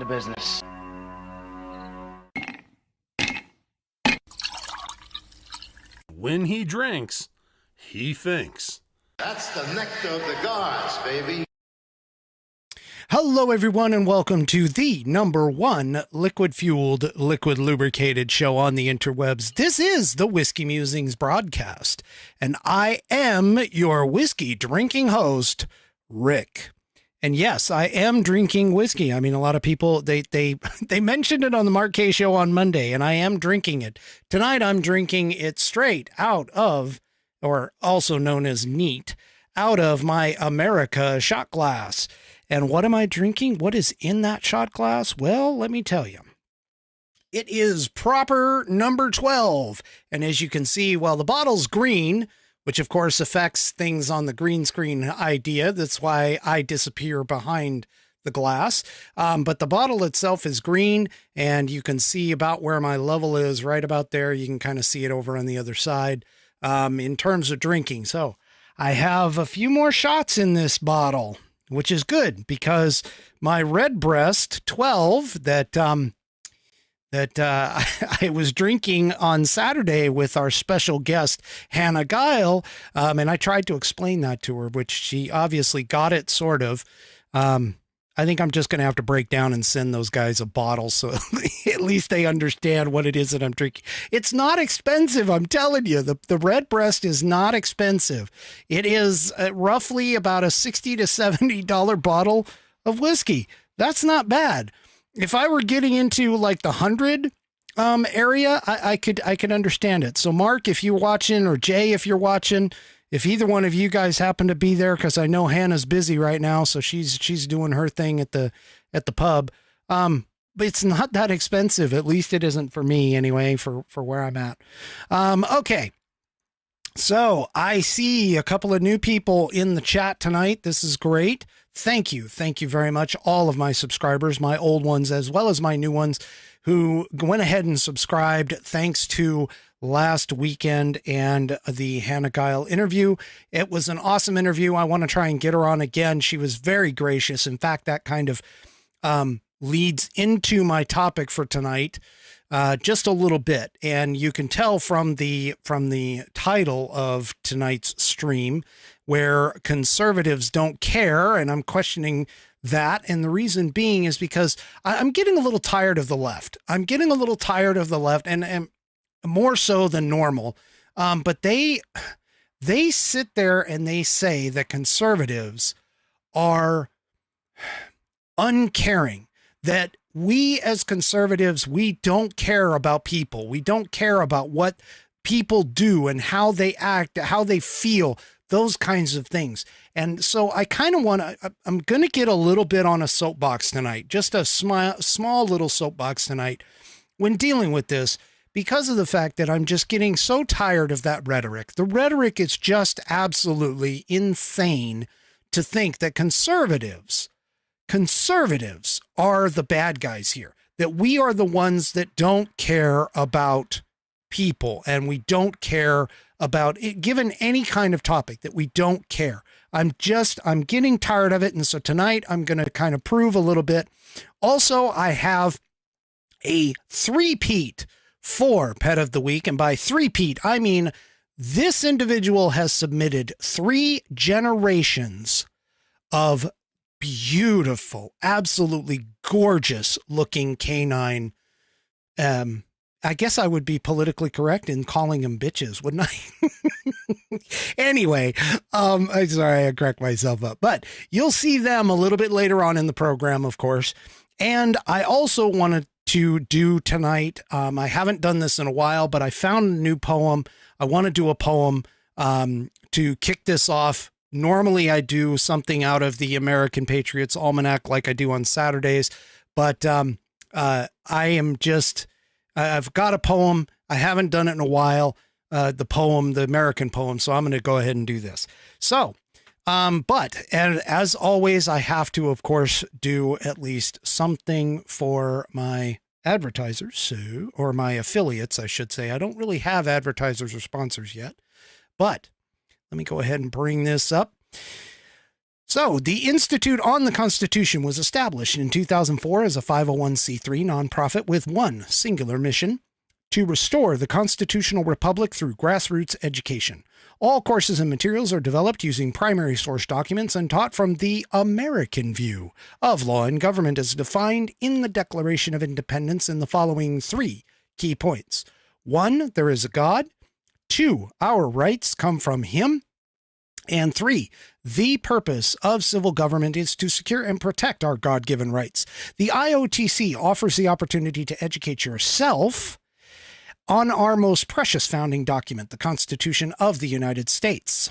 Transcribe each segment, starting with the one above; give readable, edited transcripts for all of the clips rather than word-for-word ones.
to business. When he drinks, he thinks. That's the nectar of the gods, baby. Hello, everyone, and welcome to the #1 liquid-fueled, liquid-lubricated show on the interwebs. This is the Whiskey Musings Broadcast, and I am your whiskey-drinking host, Rick. And yes, I am drinking whiskey. I mean, a lot of people, they mentioned it on the Mark Kaye show on Monday, and I am drinking it. Tonight, I'm drinking it straight out of, or also known as neat, out of my America shot glass. And what am I drinking? What is in that shot glass? Well, let me tell you. It is proper number 12. And as you can see, well, the bottle's green, which of course affects things on the green screen idea. That's why I disappear behind the glass. But the bottle itself is green, and you can see about where my level is right about there. You can kind of see it over on the other side in terms of drinking. So I have a few more shots in this bottle, which is good because my Redbreast 12 that I was drinking on Saturday with our special guest, Hannah Guile, and I tried to explain that to her, which she obviously got it sort of. I think I'm just going to have to break down and send those guys a bottle so at least they understand what it is that I'm drinking. It's not expensive, I'm telling you. The Redbreast is not expensive. It is roughly about a $60 to $70 bottle of whiskey. That's not bad. If I were getting into like the 100 area, I could understand it. So Mark, if you're watching, or Jay, if you're watching, if either one of you guys happen to be there, because I know Hannah's busy right now, so she's doing her thing at the pub. But it's not that expensive. At least it isn't for me anyway, for where I'm at. Okay. So I see a couple of new people in the chat tonight. This is great. Thank you. Thank you very much. All of my subscribers, my old ones, as well as my new ones who went ahead and subscribed thanks to last weekend and the Hannah Guile interview. It was an awesome interview. I want to try and get her on again. She was very gracious. In fact, that kind of leads into my topic for tonight just a little bit. And you can tell from the title of tonight's stream where conservatives don't care, and I'm questioning that. And the reason being is because I'm getting a little tired of the left. I'm getting a little tired of the left, and more so than normal. But they sit there and they say that conservatives are uncaring, that we as conservatives, we don't care about people. We don't care about what people do and how they act, how they feel, those kinds of things. And so I kind of I'm going to get a little bit on a soapbox tonight, just a small little soapbox tonight when dealing with this, because of the fact that I'm just getting so tired of that rhetoric. The rhetoric is just absolutely insane to think that conservatives are the bad guys here, that we are the ones that don't care about people, and we don't care about it, given any kind of topic, that we don't care. I'm getting tired of it. And so tonight I'm going to kind of prove a little bit. Also, I have a three-peat for Pet of the Week. And by three-peat, I mean this individual has submitted 3 generations of beautiful, absolutely gorgeous looking canine. I guess I would be politically correct in calling them bitches, wouldn't I? Anyway, I'm sorry, I cracked myself up, but you'll see them a little bit later on in the program, of course. And I also wanted to do tonight, I haven't done this in a while, but I found a new poem. I want to do a poem to kick this off. Normally I do something out of the American Patriots Almanac like I do on Saturdays, but I've got a poem. I haven't done it in a while, the American poem, so I'm going to go ahead and do this. So, but as always, I have to, of course, do at least something for my advertisers, or my affiliates, I should say. I don't really have advertisers or sponsors yet, but let me go ahead and bring this up. So, the Institute on the Constitution was established in 2004 as a 501c3 nonprofit with one singular mission: to restore the constitutional republic through grassroots education. All courses and materials are developed using primary source documents and taught from the American view of law and government as defined in the Declaration of Independence in the following 3 key points. 1, there is a God. 2, our rights come from him. And 3, the purpose of civil government is to secure and protect our God-given rights. The IOTC offers the opportunity to educate yourself on our most precious founding document, the Constitution of the United States.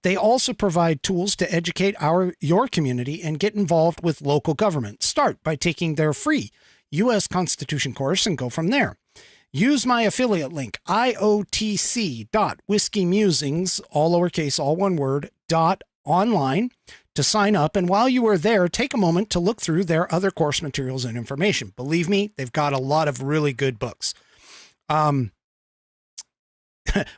They also provide tools to educate your community and get involved with local government. Start by taking their free U.S. Constitution course and go from there. Use my affiliate link, iotc.whiskeymusings, all lowercase, all one word, .online, to sign up. And while you are there, take a moment to look through their other course materials and information. Believe me, they've got a lot of really good books. My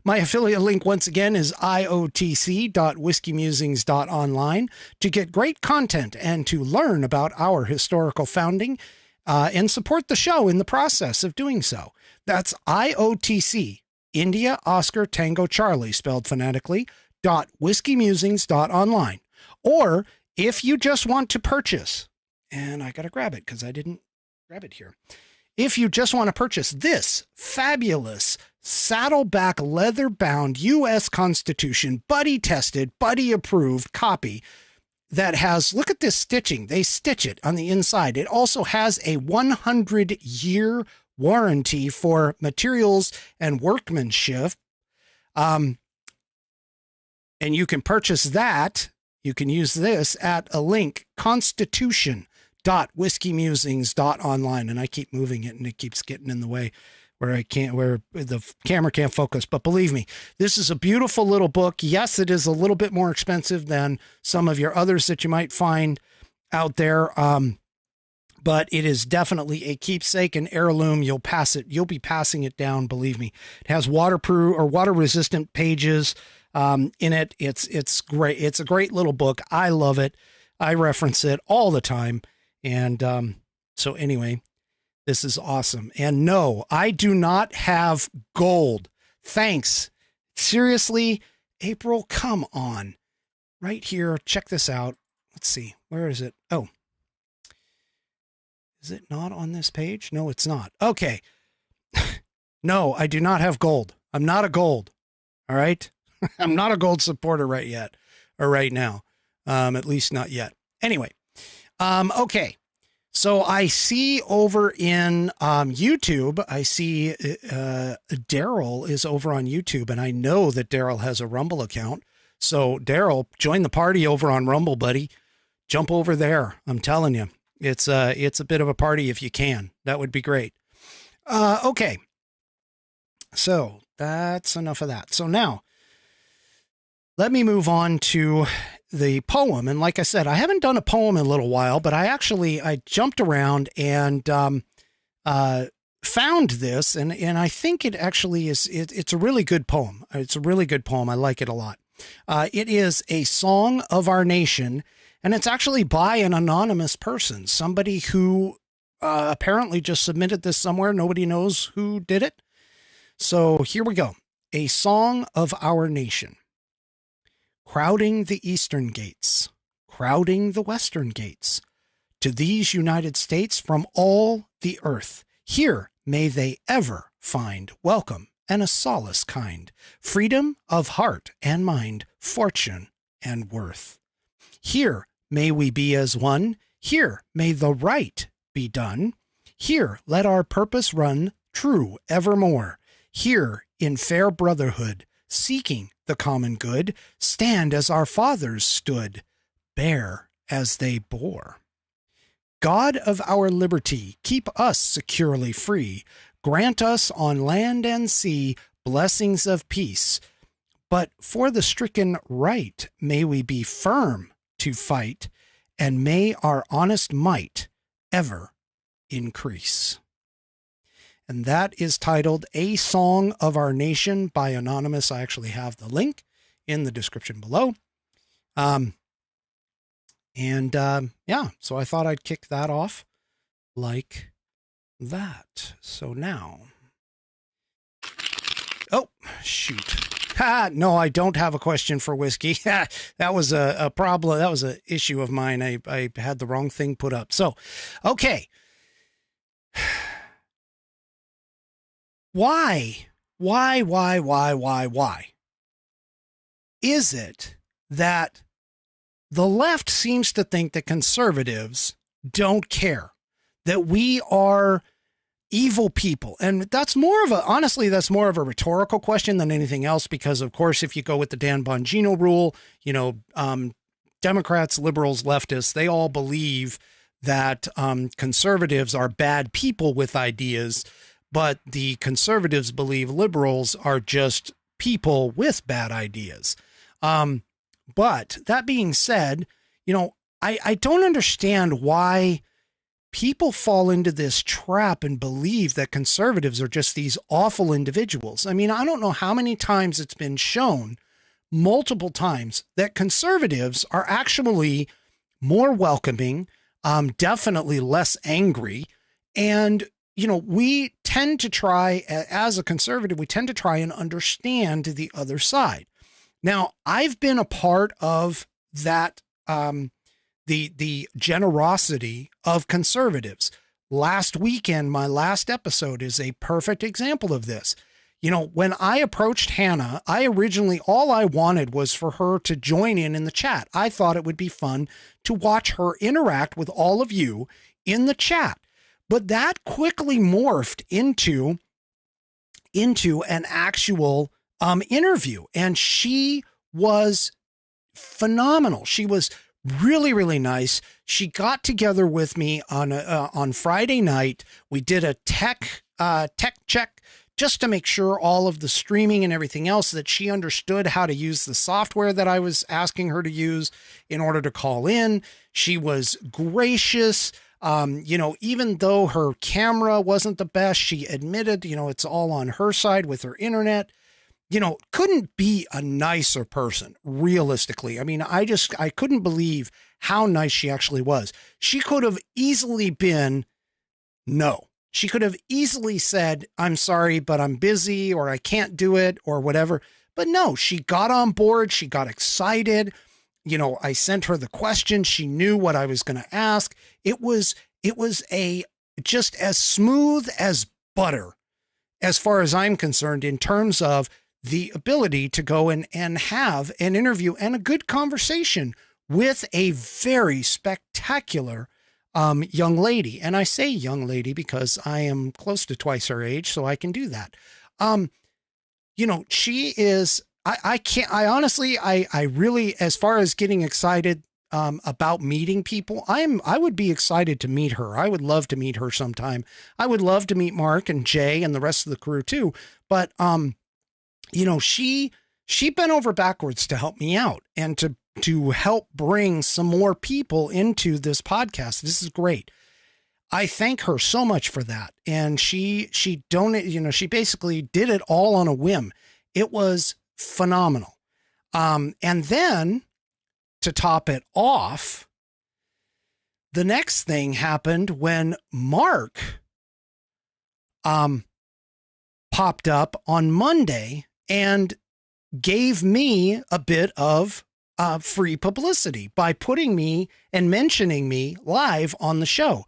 affiliate link, once again, is iotc.whiskeymusings.online to get great content and to learn about our historical founding and support the show in the process of doing so. That's IOTC, India, Oscar, Tango, Charlie, spelled phonetically, .whiskeymusings.online. Or if you just want to purchase, and I got to grab it because I didn't grab it here. If you just want to purchase this fabulous Saddleback leather-bound U.S. Constitution, buddy-tested, buddy-approved copy that has, look at this stitching. They stitch it on the inside. It also has a 100-year warranty for materials and workmanship. And you can purchase that. You can use this at a link, constitution.whiskeymusings.online. And I keep moving it and it keeps getting in the way where the camera can't focus. But believe me, this is a beautiful little book. Yes, it is a little bit more expensive than some of your others that you might find out there. But it is definitely a keepsake, an heirloom. You'll be passing it down. Believe me, it has waterproof or water resistant pages in it. It's great. It's a great little book. I love it. I reference it all the time. And so anyway, this is awesome. And no, I do not have gold. Thanks. Seriously, April, come on. Right here. Check this out. Let's see. Where is it? Oh. Is it not on this page? No, it's not. Okay. No, I do not have gold. I'm not a gold. All right. I'm not a gold supporter right now. At least not yet. Anyway. Okay. So I see over in YouTube, I see Daryl is over on YouTube, and I know that Daryl has a Rumble account. So Daryl, join the party over on Rumble, buddy. Jump over there. I'm telling you, it's a bit of a party if you can. That would be great. Okay. So that's enough of that. So now let me move on to the poem. And like I said, I haven't done a poem in a little while, but I jumped around and found this, and I think it actually is, it's a really good poem. It's a really good poem. I like it a lot. It is a song of our nation, and it's actually by an anonymous person, somebody who apparently just submitted this somewhere. Nobody knows who did it. So here we go. A song of our nation. Crowding the eastern gates, crowding the western gates, to these United States from all the earth, here may they ever find welcome and a solace kind, freedom of heart and mind, fortune and worth. Here may we be as one, here may the right be done, here let our purpose run true evermore, here in fair brotherhood, seeking the common good, stand as our fathers stood, bear as they bore. God of our liberty, keep us securely free, grant us on land and sea blessings of peace. But for the stricken right, may we be firm to fight, and may our honest might ever increase. And that is titled A Song of Our Nation by Anonymous. I actually have the link in the description below. And yeah, so I thought I'd kick that off like that. So now, oh, shoot. No, I don't have a question for Whiskey. That was a problem. That was an issue of mine. I had the wrong thing put up. So, okay. Why is it that the left seems to think that conservatives don't care, that we are evil people? And that's more of a rhetorical question than anything else, because of course, if you go with the Dan Bongino rule, Democrats, liberals, leftists, they all believe that conservatives are bad people with ideas, but the conservatives believe liberals are just people with bad ideas. But that being said, I don't understand why people fall into this trap and believe that conservatives are just these awful individuals. I mean, I don't know how many times it's been shown, multiple times, that conservatives are actually more welcoming, definitely less angry. And, we tend to try, as a conservative, we tend to try and understand the other side. Now, I've been a part of that, the generosity of conservatives. Last weekend, my last episode is a perfect example of this. When I approached Hannah, all I wanted was for her to join in the chat. I thought it would be fun to watch her interact with all of you in the chat. But that quickly morphed into an actual interview. And she was phenomenal. She was really, really nice. She got together with me on Friday night. We did a tech check just to make sure all of the streaming and everything else, that she understood how to use the software that I was asking her to use in order to call in. She was gracious. Even though her camera wasn't the best, she admitted, it's all on her side with her internet. Couldn't be a nicer person, realistically. I mean, I couldn't believe how nice she actually was. She could have easily been no. She could have easily said, I'm sorry, but I'm busy, or I can't do it, or whatever. But no, she got on board. She got excited. I sent her the question. She knew what I was going to ask. It was just as smooth as butter, as far as I'm concerned, in terms of the ability to go and have an interview and a good conversation with a very spectacular young lady. And I say young lady because I am close to twice her age, so I can do that. She is, I honestly, really, as far as getting excited about meeting people, I would be excited to meet her. I would love to meet her sometime. I would love to meet Mark and Jay and the rest of the crew too. But, she bent over backwards to help me out and to help bring some more people into this podcast. This is great. I thank her so much for that. And she donated, she basically did it all on a whim. It was phenomenal. And then to top it off, the next thing happened when Mark popped up on Monday and gave me a bit of free publicity by putting me and mentioning me live on the show.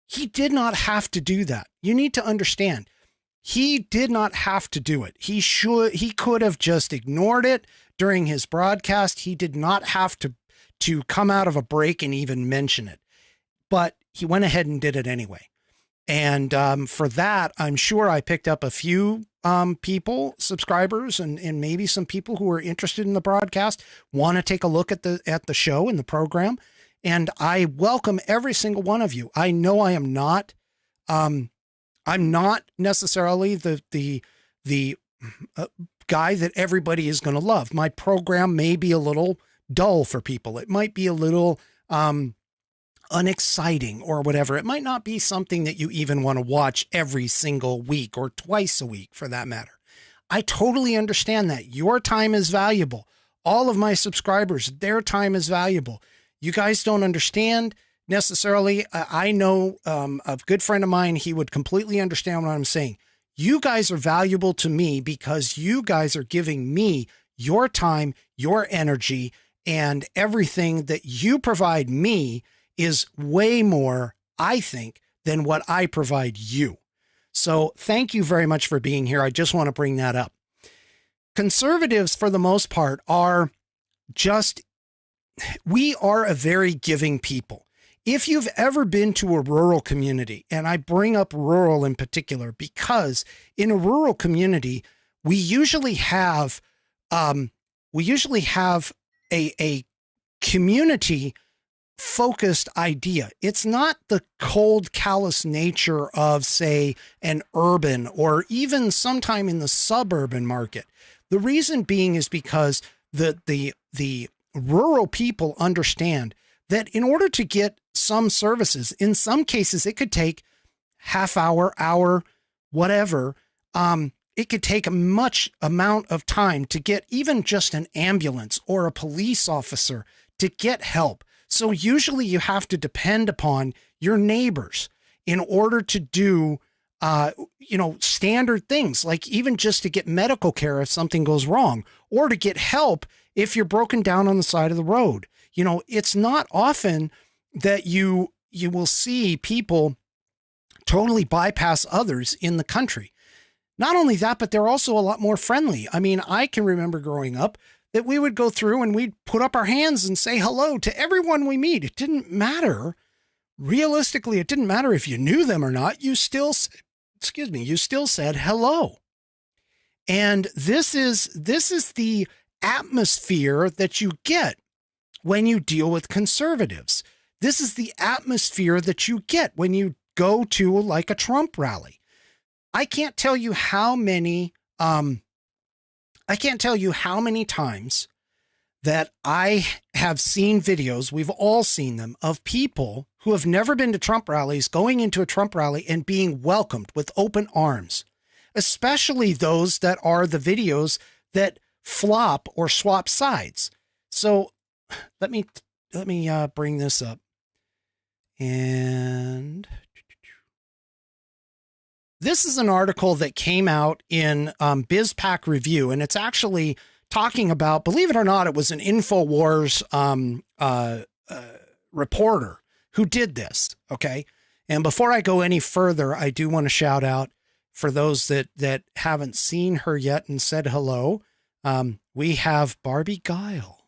He did not have to do that. You need to understand, he did not have to do it. He could have just ignored it during his broadcast. He did not have to come out of a break and even mention it, but he went ahead and did it anyway. And for that, I'm sure I picked up a few people, subscribers, and maybe some people who are interested in the broadcast, want to take a look at the show and the program. And I welcome every single one of you. I know I am not, I'm not necessarily the guy that everybody is going to love. My program may be a little dull for people. It might be a little unexciting or whatever. It might not be something that you even want to watch every single week or twice a week for that matter. I totally understand that. Your time is valuable. All of my subscribers, their time is valuable. You guys don't understand necessarily. I know a good friend of mine, he would completely understand what I'm saying. You guys are valuable to me because you guys are giving me your time, your energy, and everything that you provide me is way more, I think, than what I provide you. So thank you very much for being here. I just want to bring that up. Conservatives, for the most part, we are a very giving people. If you've ever been to a rural community, and I bring up rural in particular, because in a rural community, we usually have a community focused idea. It's not the cold, callous nature of, say, an urban or even sometime in the suburban market. The reason being is because the rural people understand that in order to get some services, in some cases, it could take half hour, whatever. It could take a much amount of time to get even just an ambulance or a police officer to get help. So usually you have to depend upon your neighbors in order to do, standard things, like even just to get medical care if something goes wrong, or to get help if you're broken down on the side of the road. It's not often that you will see people totally bypass others in the country. Not only that, but they're also a lot more friendly. I mean, I can remember growing up that we would go through and we'd put up our hands and say hello to everyone we meet. It didn't matter. Realistically, it didn't matter if you knew them or not. You still said hello. And this is the atmosphere that you get when you deal with conservatives. This is the atmosphere that you get when you go to like a Trump rally. I can't tell you how many times that I have seen videos, we've all seen them, of people who have never been to Trump rallies going into a Trump rally and being welcomed with open arms, especially those that are the videos that flop or swap sides. So let me bring this up. And this is an article that came out in BizPack Review, and it's actually talking about, believe it or not, it was an InfoWars reporter who did this. Okay. And before I go any further, I do want to shout out for those that haven't seen her yet and said hello. We have Barbie Guile.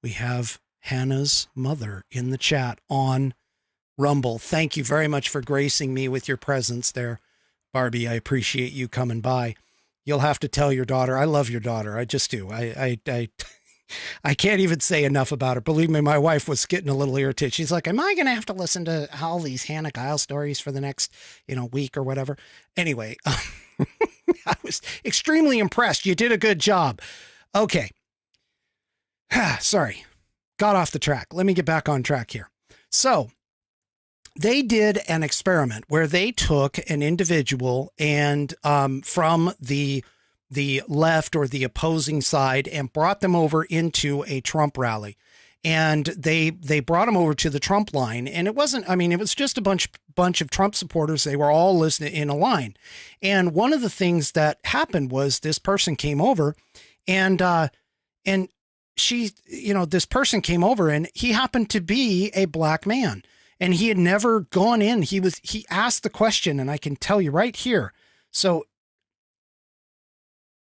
We have Hannah's mother in the chat on Rumble. Thank you very much for gracing me with your presence there, Barbie. I appreciate you coming by. You'll have to tell your daughter. I love your daughter. I just do. I can't even say enough about her. Believe me, my wife was getting a little irritated. She's like, am I going to have to listen to all these Hannah Guile stories for the next, week or whatever? Anyway, I was extremely impressed. You did a good job. Okay. Sorry. Got off the track. Let me get back on track here. So they did an experiment where they took an individual and from the left or the opposing side and brought them over into a Trump rally. And they brought them over to the Trump line. And it wasn't, it was just a bunch of Trump supporters. They were all listening in a line. And one of the things that happened was this person came over and she, this person came over and he happened to be a black man. And he had never gone in. He asked the question, and I can tell you right here. So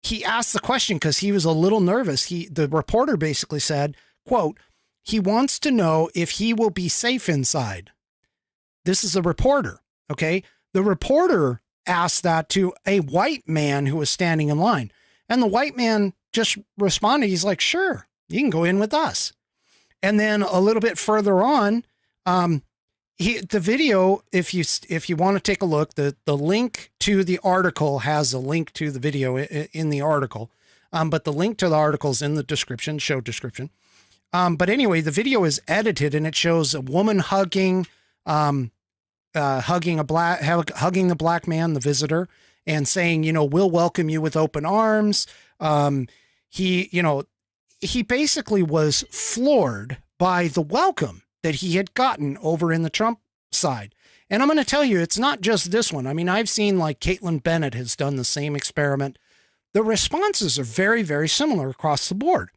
he asked the question because he was a little nervous. The reporter basically said, quote, he wants to know if he will be safe inside. This is a reporter. Okay. The reporter asked that to a white man who was standing in line. And the white man just responded. He's like, sure, you can go in with us. And then a little bit further on, the video, if you want to take a look, the link to the article has a link to the video in the article. But the link to the article is in the description, show description. But anyway, the video is edited and it shows a woman hugging the black man, the visitor, and saying, we'll welcome you with open arms. He basically was floored by the welcome that he had gotten over in the Trump side. And I'm going to tell you, it's not just this one. I mean, I've seen like Caitlin Bennett has done the same experiment. The responses are very, very similar across the board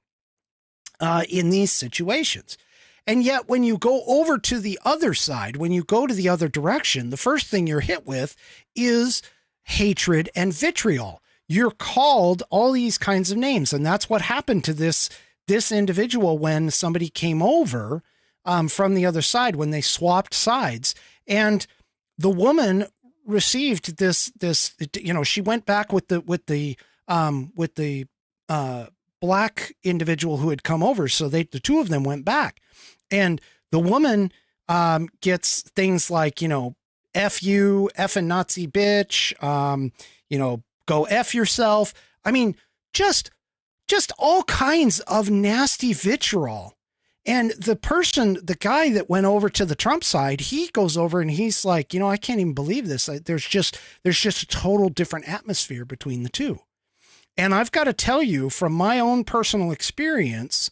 in these situations. And yet when you go over to the other side, when you go to the other direction, the first thing you're hit with is hatred and vitriol. You're called all these kinds of names. And that's what happened to this individual when somebody came over from the other side, when they swapped sides. And the woman received this, she went back with the black individual who had come over. So the two of them went back, and the woman gets things like, F you, effing Nazi bitch, go F yourself. I mean, just all kinds of nasty vitriol. And the guy that went over to the Trump side, he goes over and he's like, I can't even believe this. There's just a total different atmosphere between the two. And I've got to tell you from my own personal experience,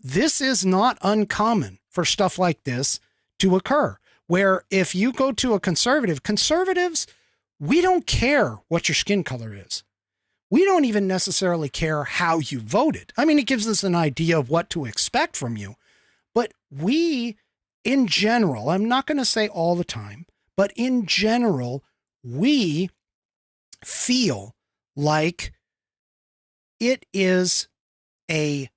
this is not uncommon for stuff like this to occur, where if you go to a conservatives, we don't care what your skin color is. We don't even necessarily care how you voted. I mean, it gives us an idea of what to expect from you. But we, in general, I'm not going to say all the time, but in general, we feel like it is we're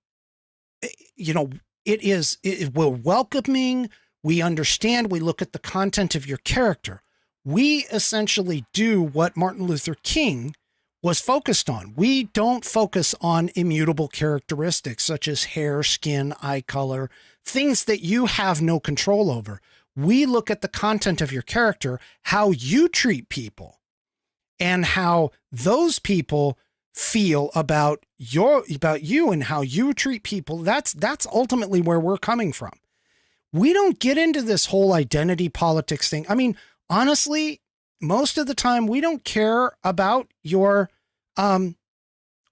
welcoming. We understand. We look at the content of your character. We essentially do what Martin Luther King was focused on. We don't focus on immutable characteristics such as hair, skin, eye color, things that you have no control over. We look at the content of your character, how you treat people, and how those people feel about you and how you treat people. That's ultimately where we're coming from. We don't get into this whole identity politics thing. I mean, honestly, most of the time we don't care about your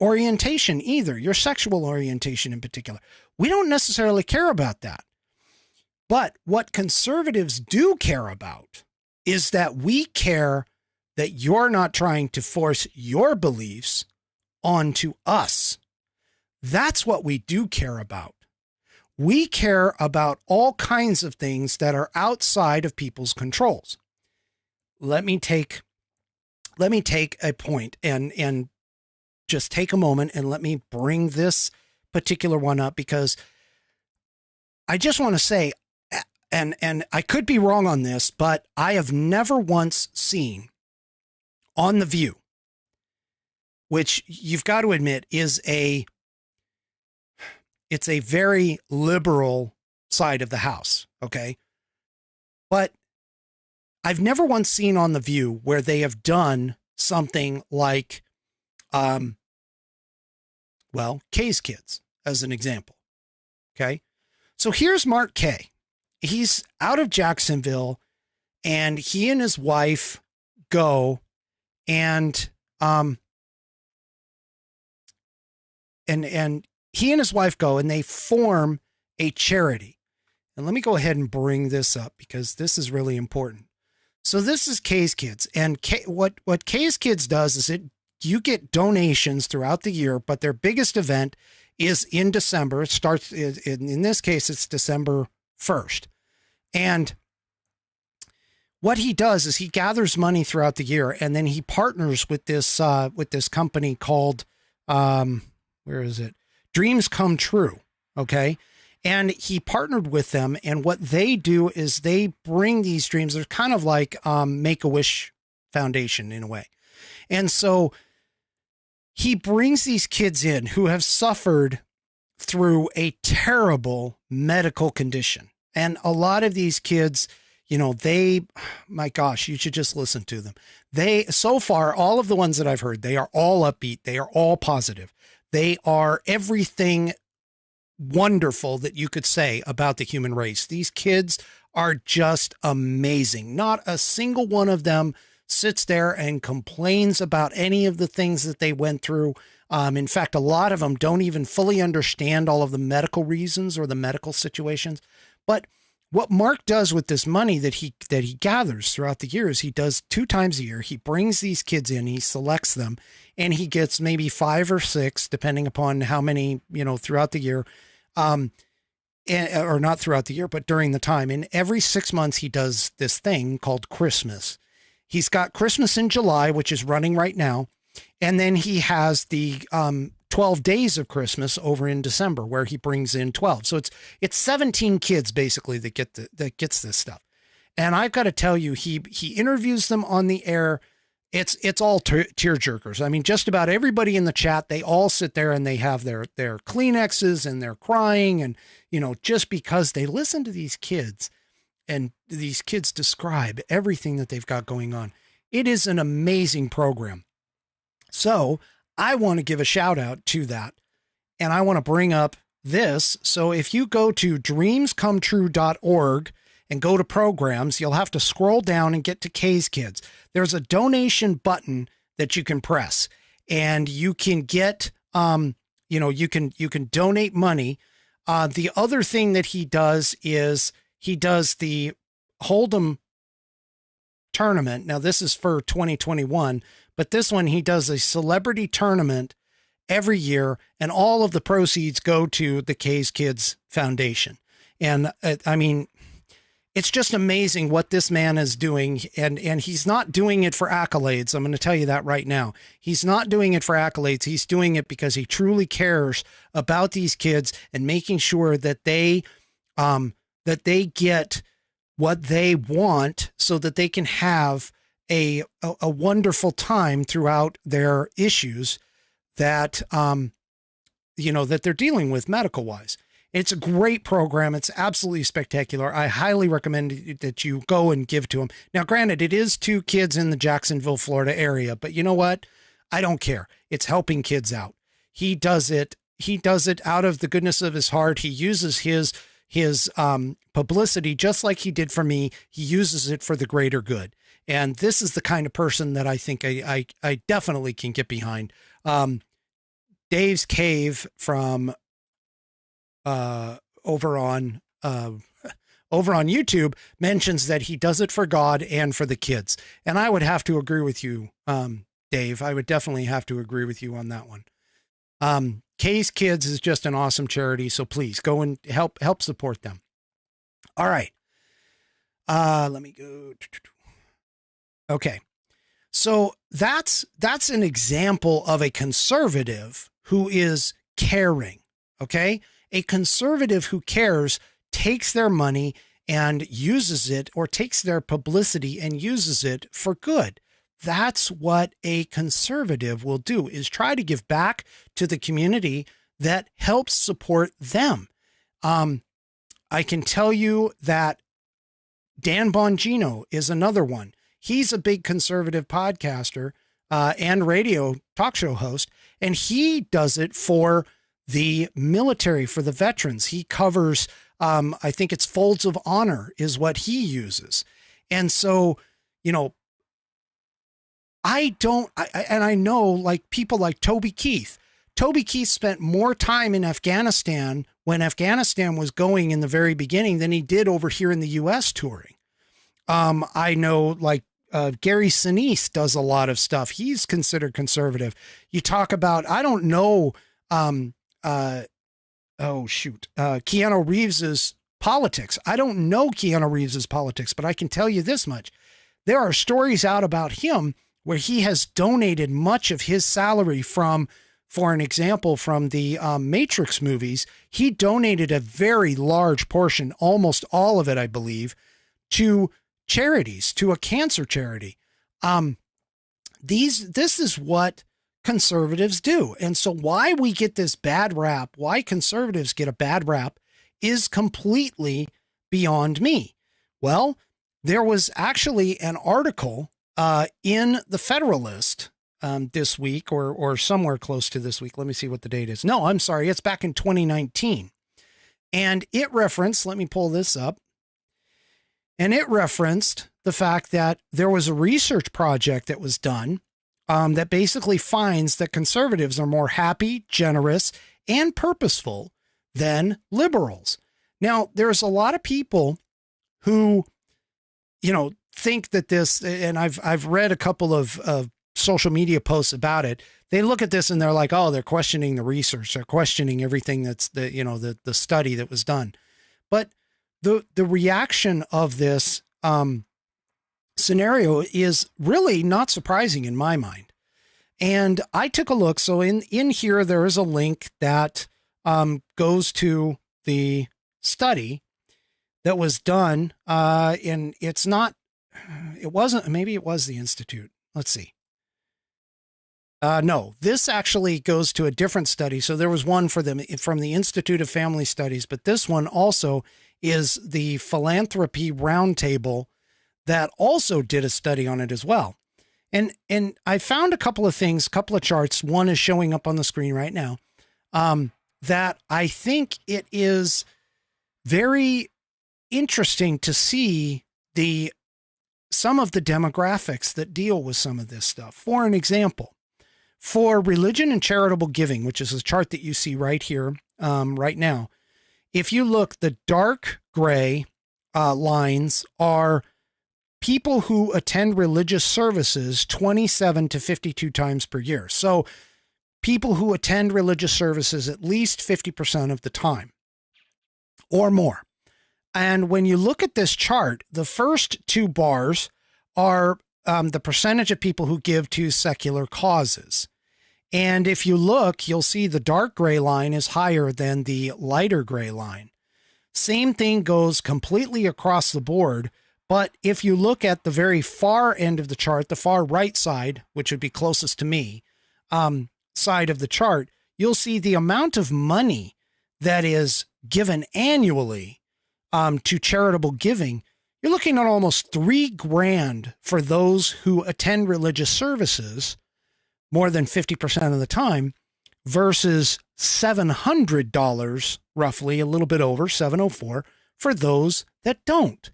orientation either, your sexual orientation in particular. We don't necessarily care about that. But what conservatives do care about is that we care that you're not trying to force your beliefs onto us. That's what we do care about. We care about all kinds of things that are outside of people's controls. Let me take a point and just take a moment and let me bring this particular one up, because I just want to say, and I could be wrong on this, but I have never once seen on The View, which you've got to admit it's a very liberal side of the house. Okay. But I've never once seen on The View where they have done something like, Kaye's kids as an example. Okay. So here's Mark Kaye. He's out of Jacksonville, and he and his wife go and he and his wife go and they form a charity. And let me go ahead and bring this up because this is really important. So this is Kaye's Kids, and what Kaye's Kids does is you get donations throughout the year, but their biggest event is in December. It starts in this case, it's December 1st. And what he does is he gathers money throughout the year, and then he partners with this company called, where is it? Dreams Come True. Okay. And he partnered with them, and what they do is they bring these dreams. They're kind of like Make-A-Wish Foundation in a way. And so he brings these kids in who have suffered through a terrible medical condition. And a lot of these kids, my gosh, you should just listen to them. So far, all of the ones that I've heard, they are all upbeat. They are all positive. They are everything wonderful that you could say about the human race. These kids are just amazing. Not a single one of them sits there and complains about any of the things that they went through. In fact, a lot of them don't even fully understand all of the medical reasons or the medical situations. But what Mark does with this money that he gathers throughout the years, he does 2 times a year. He brings these kids in, he selects them, and he gets maybe 5 or 6, depending upon how many, throughout the year, or not throughout the year, but during the time. And every 6 months, he does this thing called Christmas. He's got Christmas in July, which is running right now. And then he has the 12 days of Christmas over in December, where he brings in 12. So it's 17 kids basically that gets this stuff. And I've got to tell you, he interviews them on the air. It's all tear jerkers. I mean, just about everybody in the chat, they all sit there and they have their Kleenexes and they're crying, and just because they listen to these kids and these kids describe everything that they've got going on. It is an amazing program. So I want to give a shout out to that. And I want to bring up this. So if you go to dreamscometrue.org and go to programs, you'll have to scroll down and get to Kaye's Kids. There's a donation button that you can press, and you can get, you can donate money. The other thing that he does is he does the Hold'em tournament. Now this is for 2021. But this one, he does a celebrity tournament every year, and all of the proceeds go to the Kaye's Kids Foundation. And I mean, it's just amazing what this man is doing. And he's not doing it for accolades. I'm going to tell you that right now. He's not doing it for accolades. He's doing it because he truly cares about these kids and making sure that they get what they want so that they can have a wonderful time throughout their issues that, that they're dealing with medical wise. It's a great program. It's absolutely spectacular. I highly recommend that you go and give to them. Now, granted, it is 2 kids in the Jacksonville, Florida area, but you know what? I don't care. It's helping kids out. He does it out of the goodness of his heart. He uses his publicity, just like he did for me. He uses it for the greater good. And this is the kind of person that I think I definitely can get behind. Dave's Cave from over on YouTube mentions that he does it for God and for the kids. And I would have to agree with you, Dave. I would definitely have to agree with you on that one. Kaye's Kids is just an awesome charity. So please go and help support them. All right. Let me go. Okay. So that's an example of a conservative who is caring. Okay. A conservative who cares takes their money and uses it, or takes their publicity and uses it for good. That's what a conservative will do, is try to give back to the community that helps support them. I can tell you that Dan Bongino is another one. He's a big conservative podcaster and radio talk show host, and he does it for the military, for the veterans. He covers, I think it's Folds of Honor is what he uses. And so, I know like people like Toby Keith. Toby Keith spent more time in Afghanistan when Afghanistan was going in the very beginning than he did over here in the U.S. touring. I know like Gary Sinise does a lot of stuff. He's considered conservative. You talk about, I don't know, Keanu Reeves's politics. I don't know Keanu Reeves's politics, but I can tell you this much. There are stories out about him where he has donated much of his salary for an example, from the Matrix movies. He donated a very large portion, almost all of it, I believe, to charities, to a cancer charity. This is what conservatives do. And so why we get this bad rap, why conservatives get a bad rap, is completely beyond me. Well, there was actually an article in the Federalist this week, or somewhere close to this week. Let me see what the date is. No, I'm sorry. It's back in 2019. And it referenced, let me pull this up. And it referenced the fact that there was a research project that was done that basically finds that conservatives are more happy, generous, and purposeful than liberals. Now, there's a lot of people who, think that this, and I've read a couple of social media posts about it. They look at this and they're like, oh, they're questioning the research. They're questioning everything that's the study that was done. But the reaction of this scenario is really not surprising in my mind. And I took a look. So in here, there is a link that goes to the study that was done. And maybe it was the Institute. Let's see. No, this actually goes to a different study. So there was one from the Institute of Family Studies, but this one also is the Philanthropy Roundtable that also did a study on it as well. And I found a couple of things, a couple of charts. One is showing up on the screen right now, that I think it is very interesting to see some of the demographics that deal with some of this stuff. For an example, for religion and charitable giving, which is a chart that you see right here, right now, if you look, the dark gray lines are people who attend religious services 27 to 52 times per year. So people who attend religious services at least 50% of the time or more. And when you look at this chart, the first two bars are the percentage of people who give to secular causes. And if you look, you'll see the dark gray line is higher than the lighter gray line. Same thing goes completely across the board. But if you look at the very far end of the chart, the far right side, which would be closest to me, side of the chart, you'll see the amount of money that is given annually to charitable giving. You're looking at almost $3,000 for those who attend religious services more than 50% of the time versus $700, roughly a little bit over $704 for those that don't.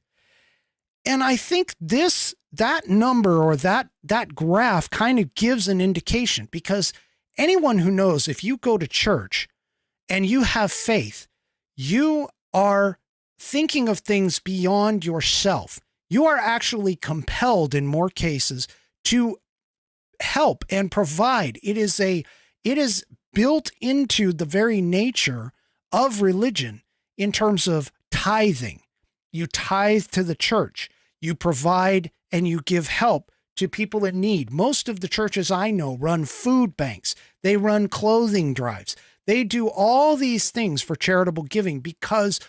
And I think that number or that graph kind of gives an indication, because anyone who knows, if you go to church and you have faith, you are thinking of things beyond yourself. You are actually compelled in more cases to help and provide. It is built into the very nature of religion in terms of tithing. You tithe to the church. You provide and you give help to people in need. Most of the churches I know run food banks. They run clothing drives. They do all these things for charitable giving because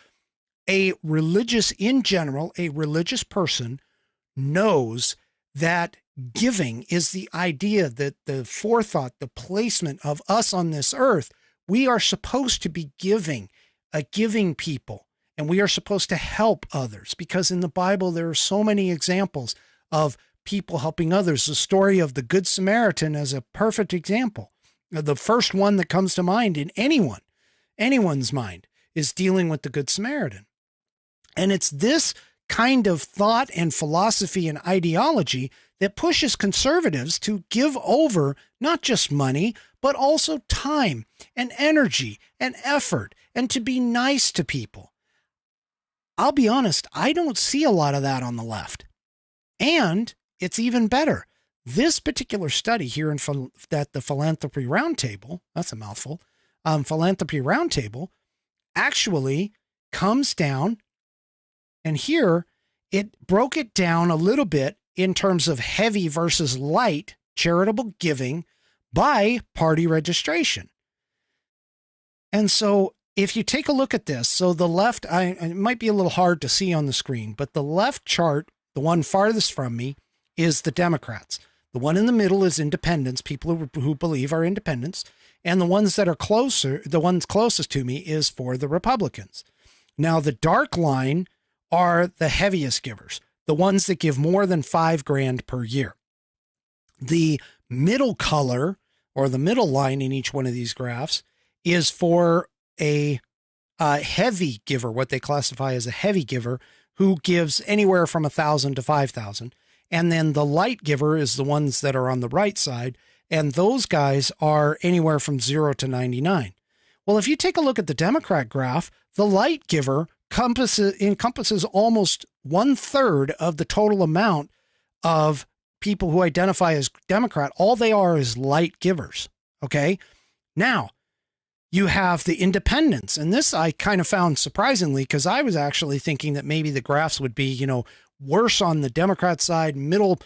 a religious person knows that giving is the idea, that the forethought, the placement of us on this earth. We are supposed to be giving people. And we are supposed to help others, because in the Bible, there are so many examples of people helping others. The story of the Good Samaritan is a perfect example. The first one that comes to mind in anyone's mind is dealing with the Good Samaritan. And it's this kind of thought and philosophy and ideology that pushes conservatives to give over not just money, but also time and energy and effort, and to be nice to people. I'll be honest, I don't see a lot of that on the left. And it's even better. This particular study here that the Philanthropy Roundtable, that's a mouthful, Philanthropy Roundtable actually comes down, and here it broke it down a little bit in terms of heavy versus light charitable giving by party registration. And so if you take a look at this, so the left, it might be a little hard to see on the screen, but the left chart, the one farthest from me, is the Democrats. The one in the middle is independents, people who believe are independents. And the ones that are closer, the ones closest to me, is for the Republicans. Now, the dark line are the heaviest givers, the ones that give more than $5,000 per year. The middle color, or the middle line in each one of these graphs, is for a heavy giver, what they classify as a heavy giver, who gives anywhere from 1,000 to 5,000. And then the light giver is the ones that are on the right side. And those guys are anywhere from 0 to 99. Well, if you take a look at the Democrat graph, the light giver encompasses almost 1/3 of the total amount of people who identify as Democrat. All they are is light givers. Okay. Now you have the independents. And this I kind of found surprisingly, because I was actually thinking that maybe the graphs would be, worse on the Democrat side, middle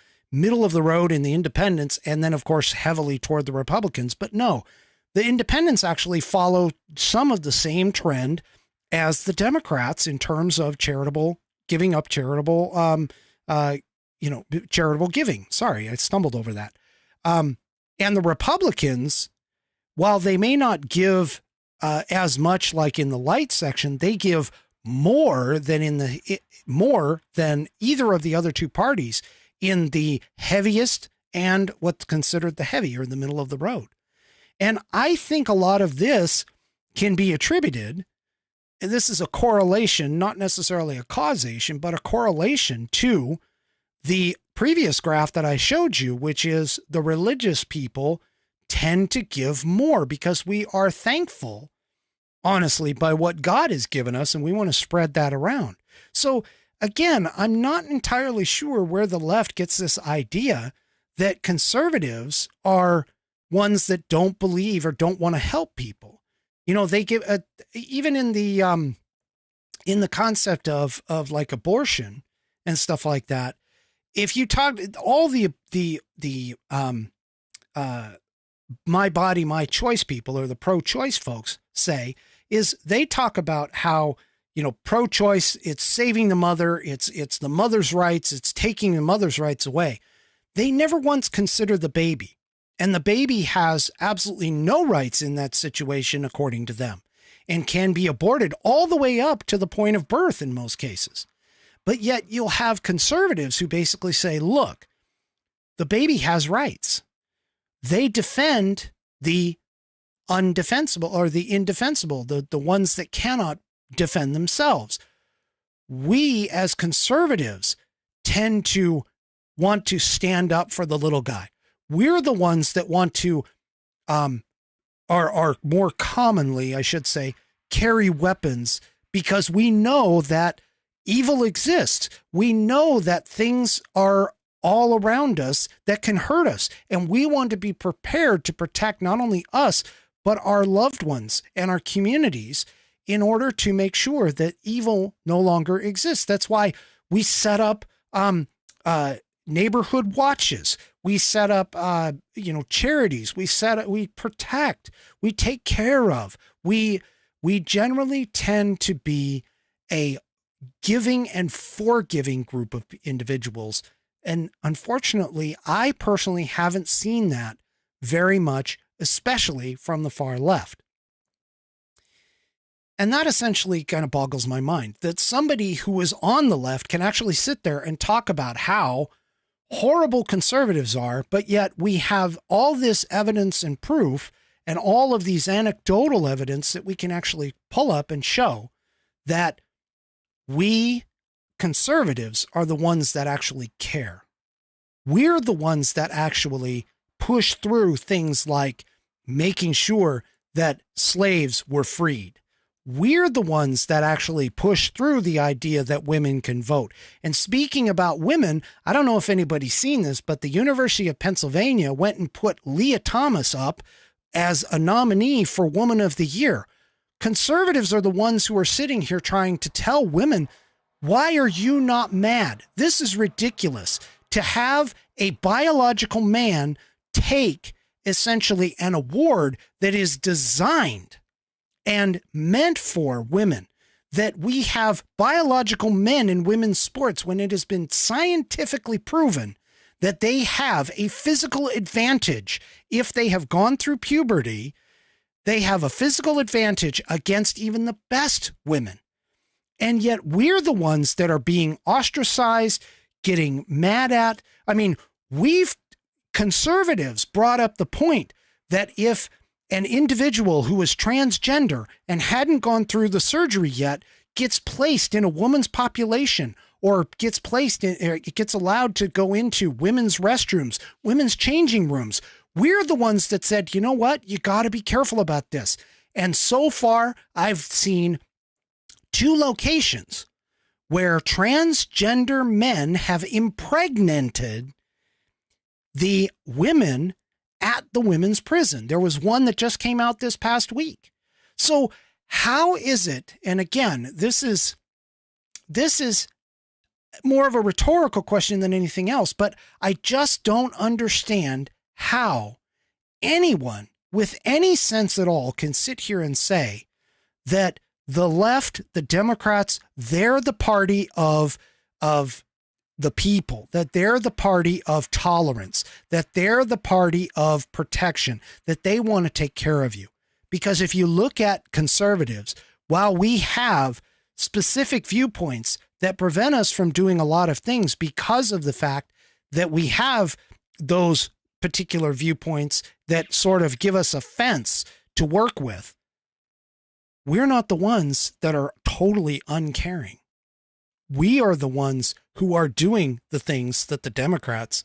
of the road in the independents, and then of course heavily toward the Republicans. But no, the independents actually follow some of the same trend as the Democrats in terms of giving up charitable giving. Sorry, I stumbled over that. And the Republicans, while they may not give as much like in the light section, they give more than either of the other two parties in the heaviest and what's considered the heavier in the middle of the road. And I think a lot of this can be attributed, and this is a correlation, not necessarily a causation, but a correlation to the previous graph that I showed you, which is the religious people tend to give more because we are thankful, honestly, by what God has given us, and we want to spread that around. So again, I'm not entirely sure where the left gets this idea that conservatives are ones that don't believe or don't want to help people. They give even in the concept of like abortion and stuff like that. If you talk all the my body, my choice people, or the pro-choice folks say, is they talk about how, pro-choice, it's saving the mother, it's the mother's rights, it's taking the mother's rights away. They never once consider the baby. And the baby has absolutely no rights in that situation, according to them, and can be aborted all the way up to the point of birth in most cases. But yet you'll have conservatives who basically say, look, the baby has rights. They defend the undefensible or the indefensible, the ones that cannot defend themselves. We as conservatives tend to want to stand up for the little guy. We're the ones that want to, are more commonly, I should say, carry weapons because we know that evil exists. We know that things are all around us that can hurt us. And we want to be prepared to protect not only us, but our loved ones and our communities in order to make sure that evil no longer exists. That's why we set up neighborhood watches. We set up, charities. We protect, we take care of. We generally tend to be a giving and forgiving group of individuals. And unfortunately, I personally haven't seen that very much, especially from the far left. And that essentially kind of boggles my mind that somebody who is on the left can actually sit there and talk about how horrible conservatives are, but yet we have all this evidence and proof and all of these anecdotal evidence that we can actually pull up and show that we conservatives are the ones that actually care. We're the ones that actually push through things like making sure that slaves were freed. We're the ones that actually push through the idea that women can vote. And speaking about women, I don't know if anybody's seen this, but the University of Pennsylvania went and put Leah Thomas up as a nominee for Woman of the Year. Conservatives are the ones who are sitting here trying to tell women, why are you not mad? This is ridiculous to have a biological man take essentially an award that is designed and meant for women, that we have biological men in women's sports when it has been scientifically proven that they have a physical advantage. If they have gone through puberty, they have a physical advantage against even the best women. And yet we're the ones that are being ostracized, getting mad at. I mean, conservatives brought up the point that if an individual who was transgender and hadn't gone through the surgery yet gets placed in a woman's population or gets placed in, it gets allowed to go into women's restrooms, women's changing rooms. We're the ones that said, you know what? You got to be careful about this. And so far, I've seen 2 locations where transgender men have impregnated the women at the women's prison. There was one that just came out this past week. So how is it? And again, this is more of a rhetorical question than anything else, but I just don't understand how anyone with any sense at all can sit here and say that the left, the Democrats, they're the party of the people, that they're the party of tolerance, that they're the party of protection, that they want to take care of you. Because if you look at conservatives, while we have specific viewpoints that prevent us from doing a lot of things because of the fact that we have those particular viewpoints that sort of give us a fence to work with, we're not the ones that are totally uncaring. We are the ones who are doing the things that the Democrats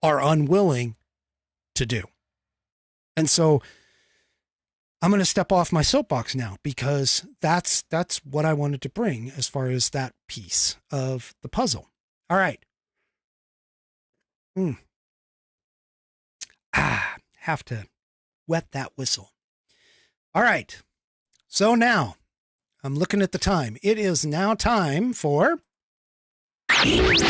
are unwilling to do. And so I'm going to step off my soapbox now, because that's what I wanted to bring as far as that piece of the puzzle. All right. Have to wet that whistle. All right. So now I'm looking at the time. It is now time for... Please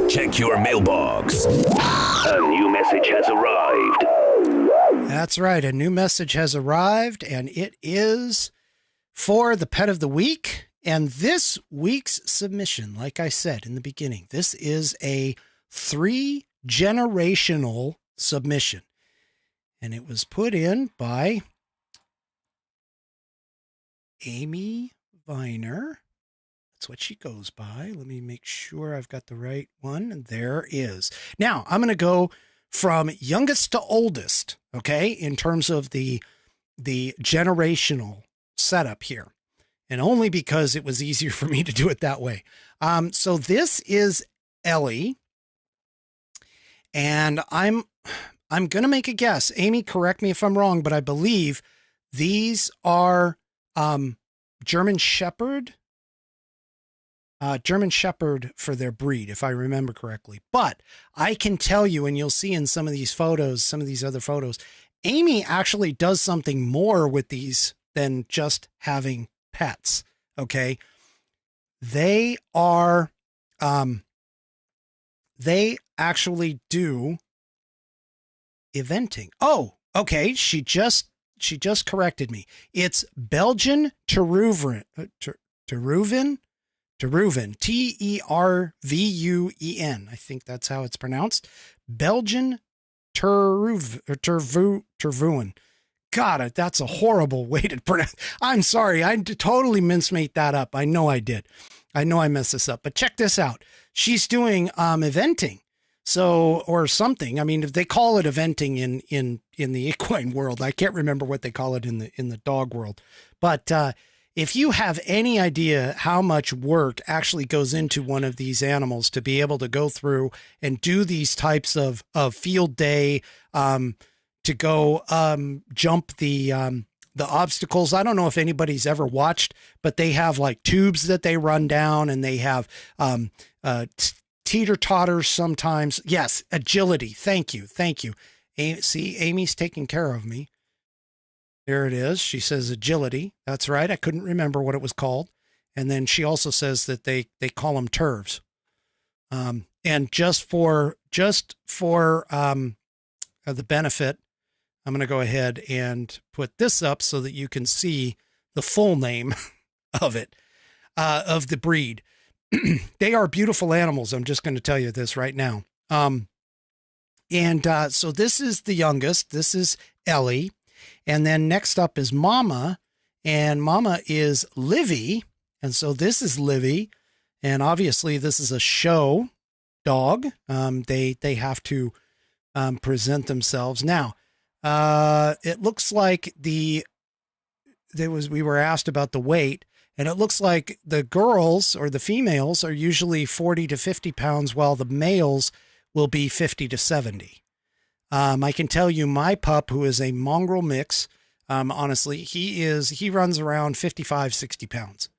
check your mailbox. A new message has arrived. That's right. A new message has arrived, and it is for the pet of the week. And this week's submission, like I said in the beginning, this is a 3-generational submission. And it was put in by Amy Viner. That's what she goes by. Let me make sure I've got the right one. And there is. Now, I'm going to go from youngest to oldest, okay, in terms of the generational setup here. And only because it was easier for me to do it that way. So this is Ellie. And I'm going to make a guess. Amy, correct me if I'm wrong, but I believe these are German Shepherd for their breed, if I remember correctly. But I can tell you, and you'll see in some of these photos, some of these other photos, Amy actually does something more with these than just having pets. Okay. They are, they actually do eventing. Oh, okay. She just corrected me. It's Belgian Tervuren, Tervuren, Tervuren. I think that's how it's pronounced. Belgian Tervuren. God, that's a horrible way to pronounce. I'm sorry. I totally minced that up. I know I did. I know I messed this up, but check this out. She's doing eventing. So, or something. I mean, if they call it eventing in the equine world, I can't remember what they call it in the dog world. But if you have any idea how much work actually goes into one of these animals to be able to go through and do these types of field day, to go jump the obstacles. I don't know if anybody's ever watched, but they have like tubes that they run down, and they have teeter-totters sometimes. Yes, agility. Thank you. See, Amy's taking care of me. There it is. She says agility. That's right. I couldn't remember what it was called. And then she also says that they call them turves. And just for the benefit, I'm going to go ahead and put this up so that you can see the full name of it, of the breed. They are beautiful animals. I'm just going to tell you this right now. So this is the youngest. This is Ellie. And then next up is Mama, and Mama is Livy. And so this is Livy. And obviously this is a show dog. They have to present themselves. Now, it looks like we were asked about the weight, And it looks like the girls or the females are usually 40 to 50 pounds, while the males will be 50 to 70. I can tell you my pup, who is a mongrel mix, honestly, he runs around 55, 60 pounds.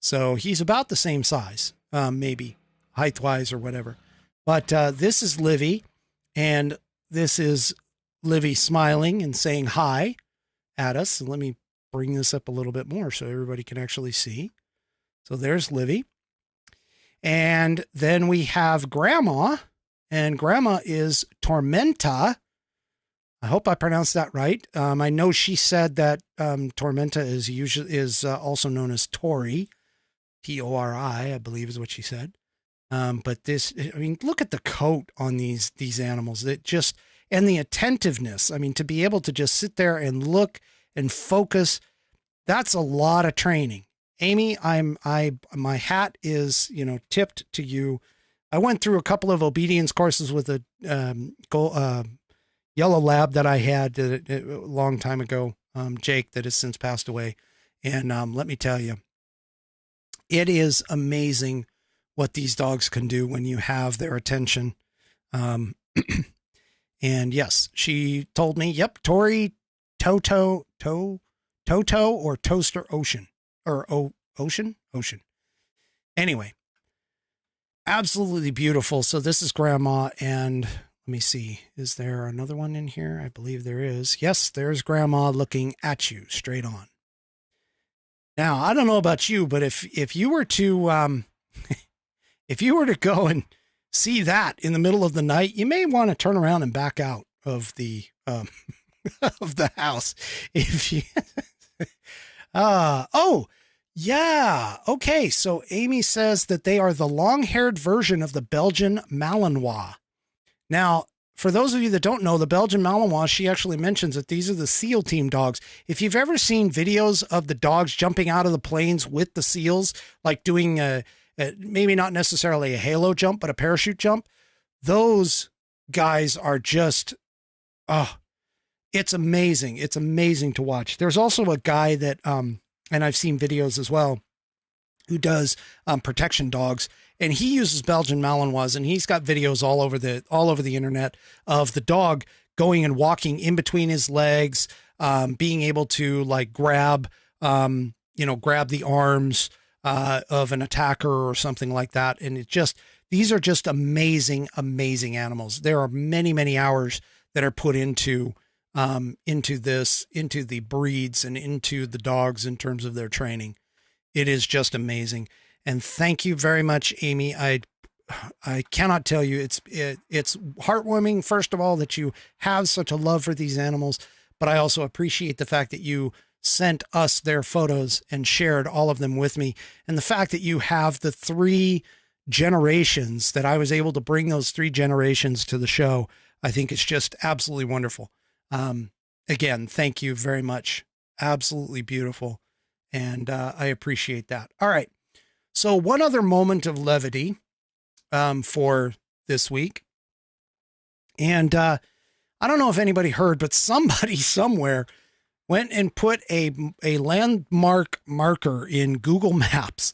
So he's about the same size, maybe height-wise or whatever. But this is Livy, and this is Livy smiling and saying hi at us. And let me bring this up a little bit more so everybody can actually see. So there's Livy. And then we have Grandma, and Grandma is Tormenta. I hope I pronounced that right. I know she said that Tormenta is also known as Tori, Tori, I believe is what she said. But this, I mean, look at the coat on these animals. It just, and the attentiveness. I mean, to be able to just sit there and look and focus, that's a lot of training. Amy, my hat is, tipped to you. I went through a couple of obedience courses with a yellow lab that I had a long time ago, Jake, that has since passed away. And let me tell you, it is amazing what these dogs can do when you have their attention. And yes, she told me, yep, Tori, Toto, or Toaster Ocean, or Ocean. Anyway, absolutely beautiful. So this is Grandma, and let me see, is there another one in here? I believe there is. Yes, there's Grandma looking at you straight on. Now, I don't know about you, but if you were to if you were to go and see that in the middle of the night, you may want to turn around and back out of the of the house. If you oh yeah, okay. So Amy says that they are the long-haired version of the Belgian Malinois. Now, for those of you that don't know, the Belgian Malinois, she actually mentions that these are the SEAL team dogs. If you've ever seen videos of the dogs jumping out of the planes with the SEALs, like doing maybe not necessarily a halo jump, but a parachute jump, those guys are just, it's amazing. It's amazing to watch. There's also a guy that, and I've seen videos as well, who does protection dogs, and he uses Belgian Malinois, and he's got videos all over the internet of the dog going and walking in between his legs, being able to like grab the arms of an attacker or something like that. And these are just amazing, amazing animals. There are many, many hours that are put into the breeds and into the dogs in terms of their training. It is just amazing. And thank you very much, Amy. I cannot tell you, it's heartwarming, first of all, that you have such a love for these animals, but I also appreciate the fact that you sent us their photos and shared all of them with me. And the fact that you have the 3 generations, that I was able to bring those 3 generations to the show, I think it's just absolutely wonderful. Again, thank you very much. Absolutely beautiful. And I appreciate that. All right. So one other moment of levity for this week. And I don't know if anybody heard, but somebody somewhere went and put a landmark marker in Google Maps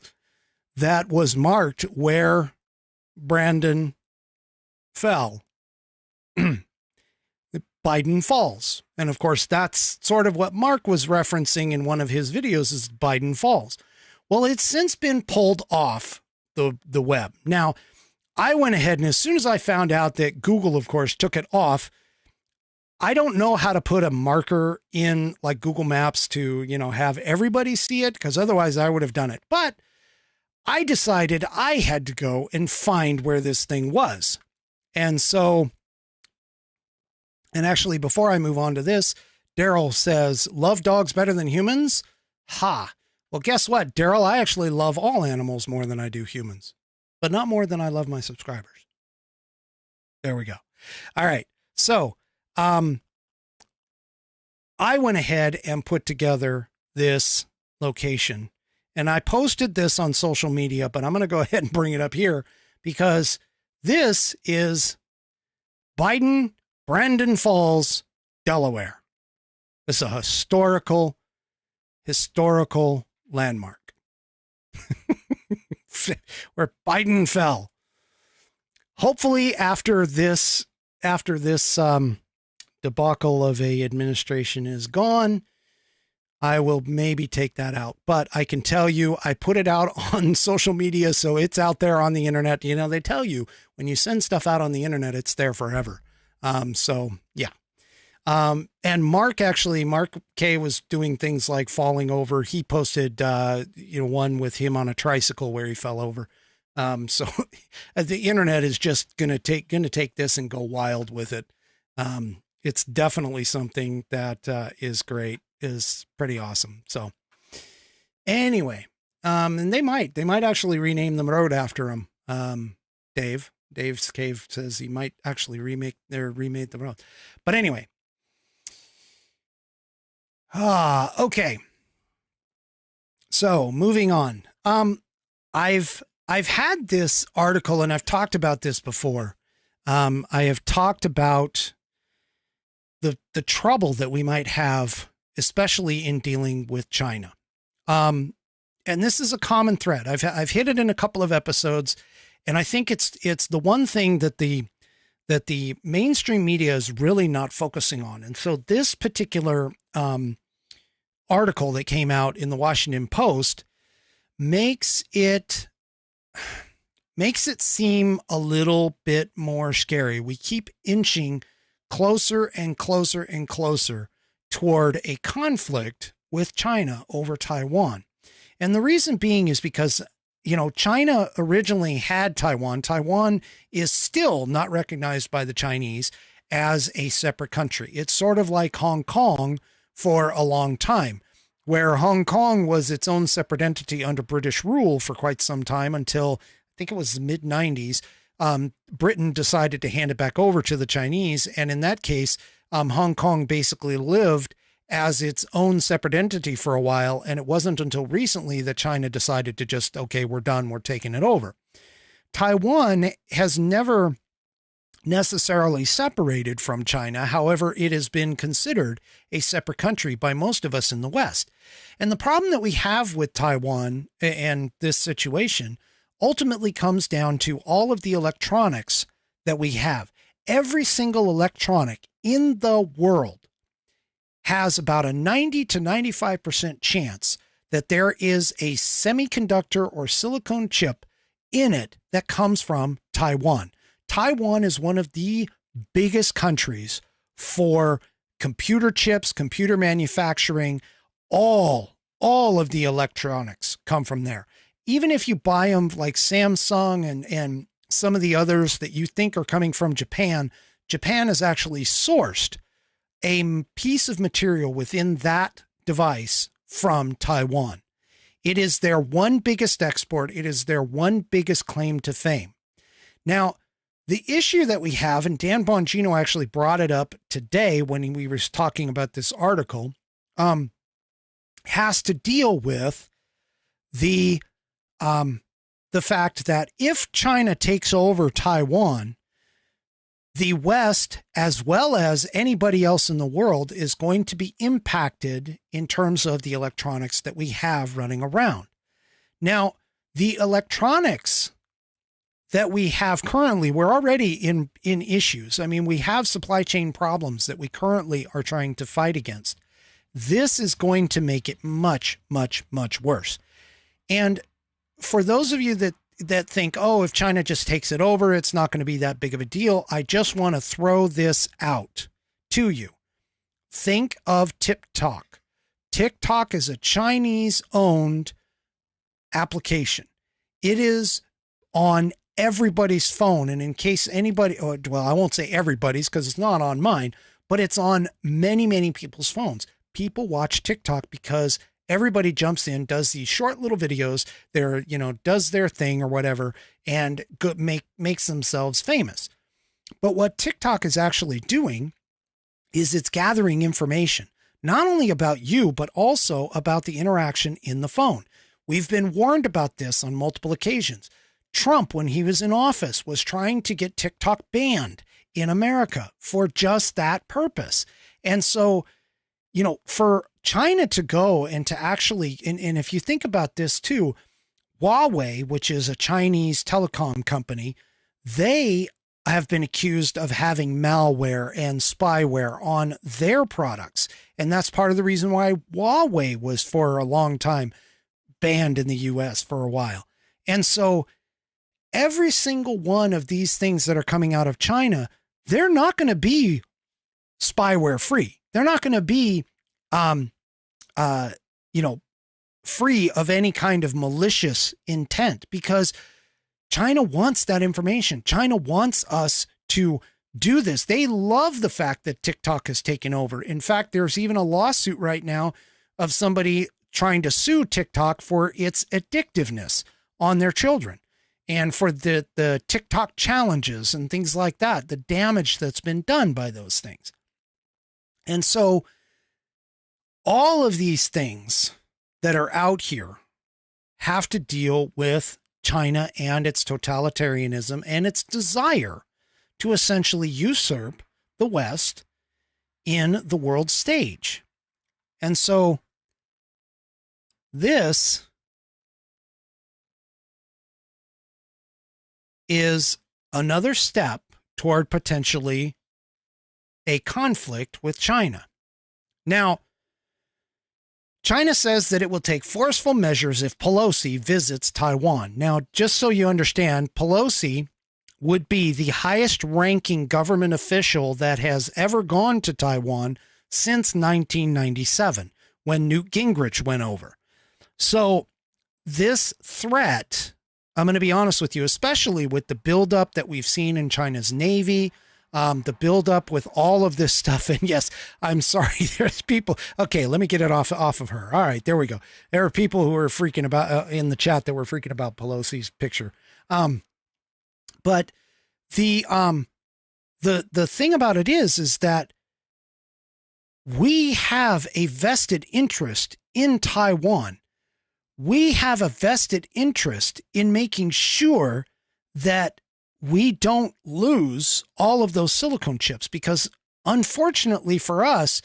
that was marked where Brandon fell. Biden Falls. And of course, that's sort of what Mark was referencing in one of his videos, is Biden Falls. Well, it's since been pulled off the web. Now, I went ahead, and as soon as I found out that Google, of course, took it off, I don't know how to put a marker in like Google Maps to, have everybody see it, because otherwise I would have done it. But I decided I had to go and find where this thing was. And so, and actually, before I move on to this, Daryl says, love dogs better than humans? Ha. Well, guess what, Daryl? I actually love all animals more than I do humans, but not more than I love my subscribers. There we go. All right. So, I went ahead and put together this location, and I posted this on social media, but I'm going to go ahead and bring it up here because this is Brandon Falls, Delaware. It's a historical landmark. where Biden fell. Hopefully after this debacle of a administration is gone, I will maybe take that out. But I can tell you, I put it out on social media, so it's out there on the internet. You know, they tell you when you send stuff out on the internet, it's there forever. So yeah. And Mark Kaye was doing things like falling over. He posted, one with him on a tricycle where he fell over. So the internet is just going to take this and go wild with it. It's definitely something that is great, is pretty awesome. So anyway, and they might actually rename the road after him. Dave's Cave says he might actually remake the road. But anyway. Okay. So moving on. I've had this article and I've talked about this before. I have talked about the trouble that we might have, especially in dealing with China. And this is a common thread. I've hit it in a couple of episodes, and I think it's the one thing that the mainstream media is really not focusing on. And so this particular article that came out in the Washington Post makes it seem a little bit more scary. We keep inching closer and closer and closer toward a conflict with China over Taiwan. And the reason being is because, China originally had Taiwan. Taiwan is still not recognized by the Chinese as a separate country. It's sort of like Hong Kong for a long time, where Hong Kong was its own separate entity under British rule for quite some time until I think it was the mid-90s. Britain decided to hand it back over to the Chinese. And in that case, Hong Kong basically lived as its own separate entity for a while. And it wasn't until recently that China decided to just, okay, we're done, we're taking it over. Taiwan has never necessarily separated from China. However, it has been considered a separate country by most of us in the West. And the problem that we have with Taiwan and this situation ultimately comes down to all of the electronics that we have. Every single electronic in the world has about a 90 to 95% chance that there is a semiconductor or silicone chip in it that comes from Taiwan. Taiwan is one of the biggest countries for computer chips, computer manufacturing. All of the electronics come from there. Even if you buy them like Samsung and some of the others that you think are coming from Japan, Japan has actually sourced a piece of material within that device from Taiwan. It is their one biggest export. It is their one biggest claim to fame. Now, the issue that we have, and Dan Bongino actually brought it up today when we were talking about this article, has to deal with the fact that if China takes over Taiwan, the West, as well as anybody else in the world, is going to be impacted in terms of the electronics that we have running around. Now, the electronics that we have currently, we're already in issues. I mean, we have supply chain problems that we currently are trying to fight against. This is going to make it much, much, much worse. And for those of you that think, oh, if China just takes it over, it's not going to be that big of a deal, I just want to throw this out to you. Think of TikTok. TikTok is a Chinese-owned application. It is on everybody's phone. And in case anybody, well, I won't say everybody's because it's not on mine, but it's on many, many people's phones. People watch TikTok because everybody jumps in, does these short little videos, does their thing or whatever, and makes themselves famous. But what TikTok is actually doing is it's gathering information, not only about you, but also about the interaction in the phone. We've been warned about this on multiple occasions. Trump, when he was in office, was trying to get TikTok banned in America for just that purpose. And so, for China to go and to actually, and if you think about this too, Huawei, which is a Chinese telecom company, they have been accused of having malware and spyware on their products. And that's part of the reason why Huawei was for a long time banned in the US for a while. And so every single one of these things that are coming out of China, they're not going to be spyware free. They're not going to be, free of any kind of malicious intent, because China wants that information. China wants us to do this. They love the fact that TikTok has taken over. In fact, there's even a lawsuit right now of somebody trying to sue TikTok for its addictiveness on their children and for the TikTok challenges and things like that, the damage that's been done by those things. And so all of these things that are out here have to deal with China and its totalitarianism and its desire to essentially usurp the West in the world stage. And so this is another step toward potentially a conflict with China. Now, China says that it will take forceful measures if Pelosi visits Taiwan. Now, just so you understand, Pelosi would be the highest ranking government official that has ever gone to Taiwan since 1997, when Newt Gingrich went over. So this threat, I'm going to be honest with you, especially with the buildup that we've seen in China's Navy, the buildup with all of this stuff. And yes, I'm sorry, there's people. Okay, let me get it off of her. All right, there we go. There are people who are freaking about in the chat that were freaking about Pelosi's picture. But the thing about it is that we have a vested interest in Taiwan. We have a vested interest in making sure that we don't lose all of those silicone chips, because unfortunately for us,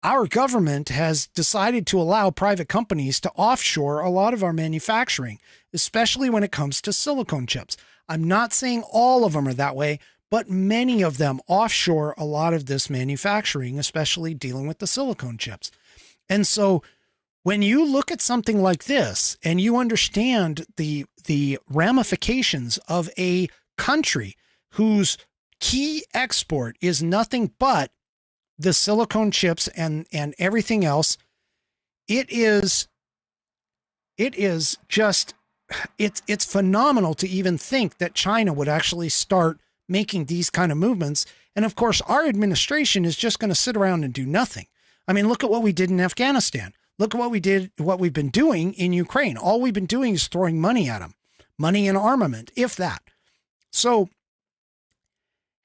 our government has decided to allow private companies to offshore a lot of our manufacturing, especially when it comes to silicone chips. I'm not saying all of them are that way, but many of them offshore a lot of this manufacturing, especially dealing with the silicone chips. And so when you look at something like this and you understand the ramifications of a country whose key export is nothing but the silicone chips and everything else, it's phenomenal to even think that China would actually start making these kind of movements. And of course, our administration is just going to sit around and do nothing. I mean, look at what we did in Afghanistan. Look at what we've been doing in Ukraine. All we've been doing is throwing money at them, money and armament, if that. So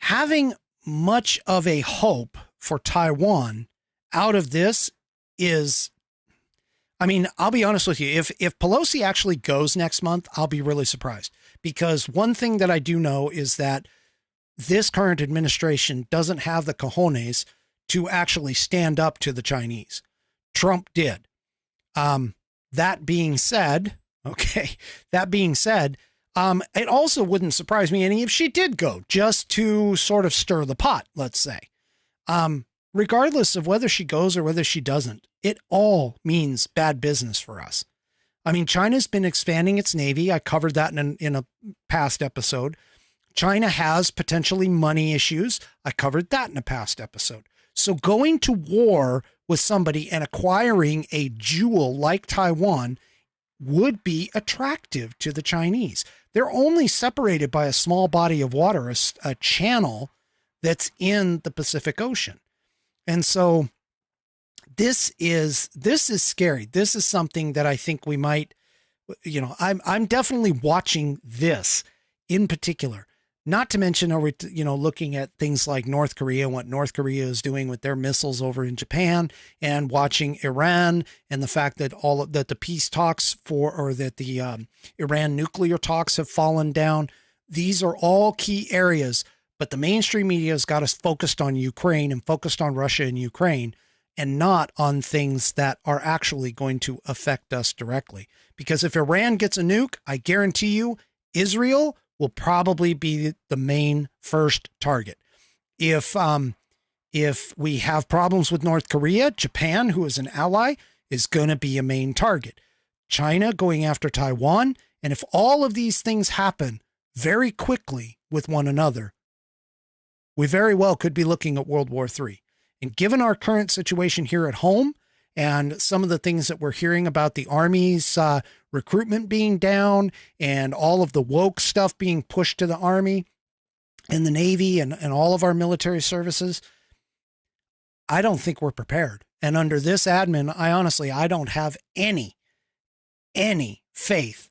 having much of a hope for Taiwan out of this is, I mean, I'll be honest with you. If Pelosi actually goes next month, I'll be really surprised, because one thing that I do know is that this current administration doesn't have the cojones to actually stand up to the Chinese. Trump did. That being said, it also wouldn't surprise me any if she did go, just to sort of stir the pot, let's say. Regardless of whether she goes or whether she doesn't, it all means bad business for us. I mean, China's been expanding its Navy. I covered that in a past episode. China has potentially money issues. I covered that in a past episode. So going to war with somebody and acquiring a jewel like Taiwan would be attractive to the Chinese. They're only separated by a small body of water, a channel that's in the Pacific Ocean. And so this is scary. This is something that I think we might, I'm definitely watching this in particular. Not to mention, looking at things like North Korea, what North Korea is doing with their missiles over in Japan, and watching Iran and the fact that that the peace talks that the Iran nuclear talks have fallen down. These are all key areas, but the mainstream media has got us focused on Ukraine and focused on Russia and Ukraine. and not on things that are actually going to affect us directly. Because if Iran gets a nuke, I guarantee you Israel will probably be the main first target. If we have problems with North Korea, Japan, who is an ally, is going to be a main target. China going after Taiwan. And if all of these things happen very quickly with one another, we very well could be looking at World War III. And given our current situation here at home and some of the things that we're hearing about the Army's recruitment being down and all of the woke stuff being pushed to the Army and the Navy and all of our military services, I don't think we're prepared. And under this admin, I don't have any faith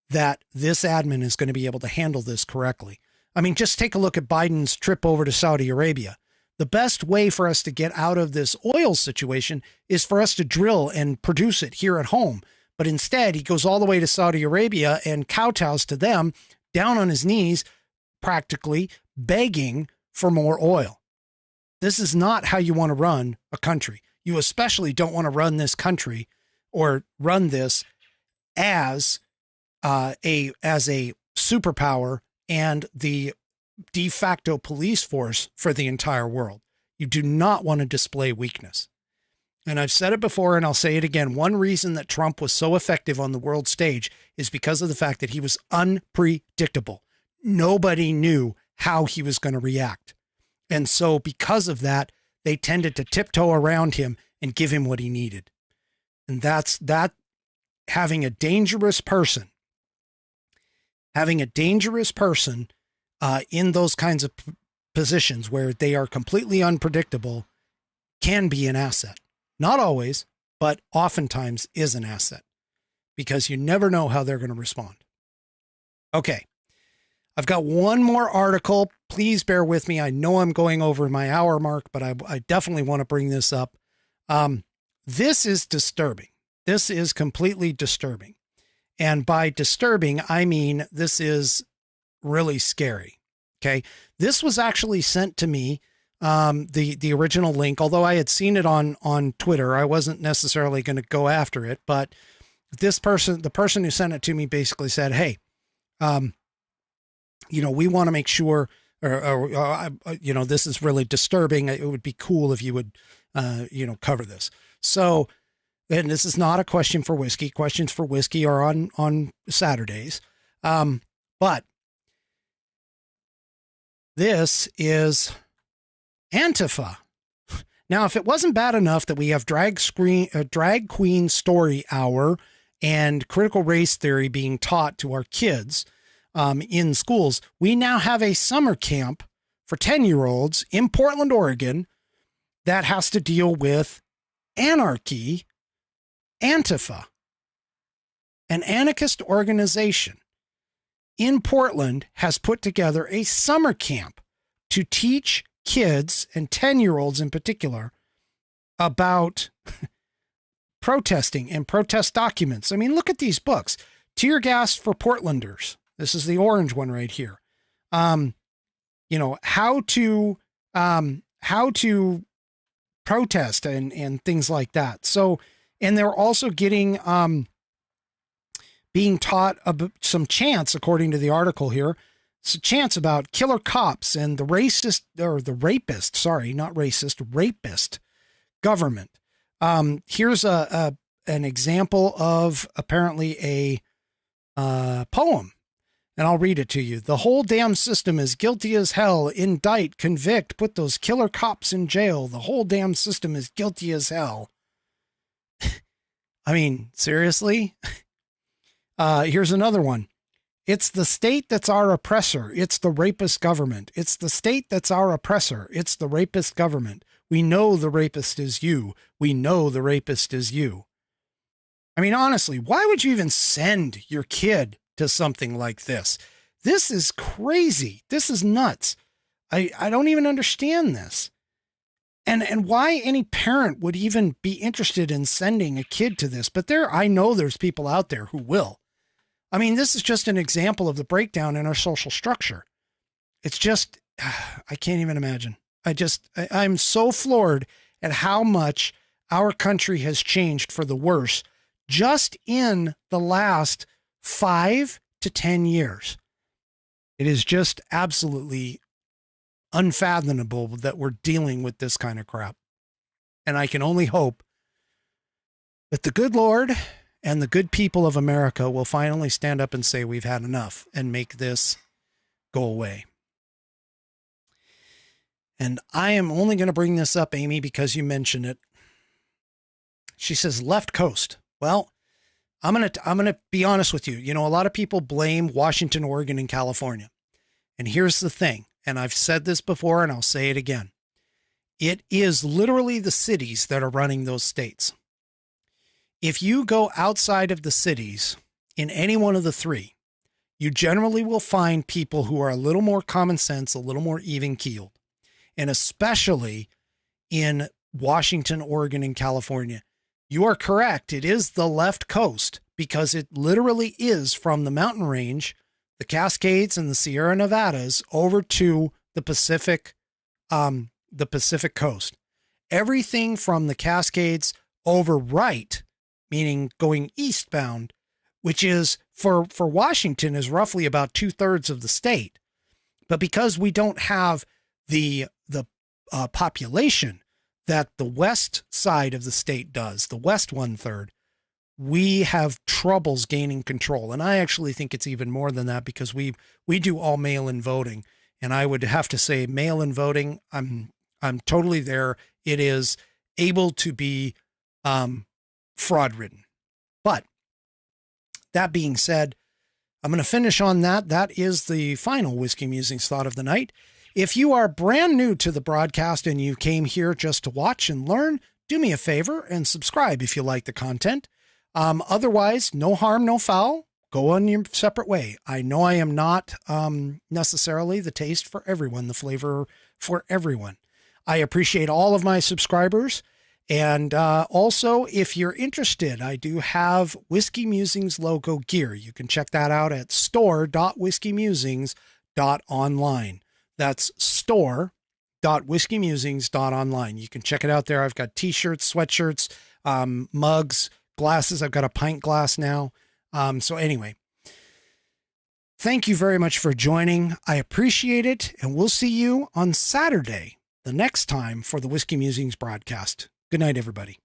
that this admin is going to be able to handle this correctly. I mean, just take a look at Biden's trip over to Saudi Arabia. The best way for us to get out of this oil situation is for us to drill and produce it here at home. But instead, he goes all the way to Saudi Arabia and kowtows to them, down on his knees, practically begging for more oil. This is not how you want to run a country. You especially don't want to run this country or run this as a superpower and the de facto police force for the entire world. You do not want to display weakness. And I've said it before and I'll say it again. One reason that Trump was so effective on the world stage is because of the fact that he was unpredictable. Nobody knew how he was going to react. And so because of that, they tended to tiptoe around him and give him what he needed. And that's that. Having a dangerous person in those kinds of positions where they are completely unpredictable can be an asset. Not always, but oftentimes is an asset because you never know how they're going to respond. Okay. I've got one more article. Please bear with me. I know I'm going over my hour mark, but I definitely want to bring this up. This is disturbing. This is completely disturbing. And by disturbing, I mean, this is really scary. Okay. This was actually sent to me, the original link, although I had seen it on Twitter. I wasn't necessarily going to go after it, but the person who sent it to me basically said, hey, we want to make sure, this is really disturbing. It would be cool if you would, cover this. So, and this is not a question for whiskey. Questions for whiskey are on Saturdays. But this is Antifa. Now, if it wasn't bad enough that we have drag queen story hour and critical race theory being taught to our kids in schools, we now have a summer camp for 10-year-olds in Portland, Oregon, that has to deal with anarchy. Antifa, an anarchist organization in Portland, has put together a summer camp to teach kids and 10-year-olds in particular about protesting and protest documents. I mean, look at these books. Tear Gas for Portlanders. This is the orange one right here. How to protest and things like that. So, and they're also getting, being taught some chants, according to the article here, some chants about killer cops and the rapist government. Here's an example of apparently a poem, and I'll read it to you. The whole damn system is guilty as hell. Indict, convict, put those killer cops in jail. The whole damn system is guilty as hell. I mean, seriously? Here's another one. It's the state that's our oppressor. It's the rapist government. It's the state that's our oppressor. It's the rapist government. We know the rapist is you. We know the rapist is you. I mean, honestly, why would you even send your kid to something like this? This is crazy. This is nuts. I don't even understand this. And why any parent would even be interested in sending a kid to this. But I know there's people out there who will. I mean, this is just an example of the breakdown in our social structure. It's just, I can't even imagine. I'm so floored at how much our country has changed for the worse just in the last 5 to 10 years. It is just absolutely unfathomable that we're dealing with this kind of crap. And I can only hope that the good Lord and the good people of America will finally stand up and say we've had enough and make this go away. And I am only going to bring this up, Amy, because you mentioned it. She says left coast. Well, I'm going to be honest with you. You know, a lot of people blame Washington, Oregon, and California. And here's the thing, and I've said this before and I'll say it again. It is literally the cities that are running those states. If you go outside of the cities in any one of the three, you generally will find people who are a little more common sense, a little more even-keeled. And especially in Washington, Oregon, and California. You are correct. It is the left coast because it literally is from the mountain range, the Cascades and the Sierra Nevadas over to the Pacific coast. Everything from the Cascades over right, meaning going eastbound, which is for Washington is roughly about 2/3 of the state. But because we don't have the population that the west side of the state does, the west 1/3, we have troubles gaining control. And I actually think it's even more than that because we do all mail-in voting. And I would have to say mail-in voting, I'm totally there. It is able to be fraud-ridden. But that being said, I'm going to finish on that. That is the final Whiskey Musings thought of the night. If you are brand new to the broadcast and you came here just to watch and learn, do me a favor and subscribe if you like the content. Otherwise, no harm, no foul. Go on your separate way. I know I am not necessarily the taste for everyone, the flavor for everyone. I appreciate all of my subscribers. And also, if you're interested, I do have Whiskey Musings logo gear. You can check that out at store.whiskeymusings.online. That's store.whiskeymusings.online. You can check it out there. I've got t-shirts, sweatshirts, mugs, glasses. I've got a pint glass now. So anyway, thank you very much for joining. I appreciate it. And we'll see you on Saturday, the next time for the Whiskey Musings broadcast. Good night, everybody.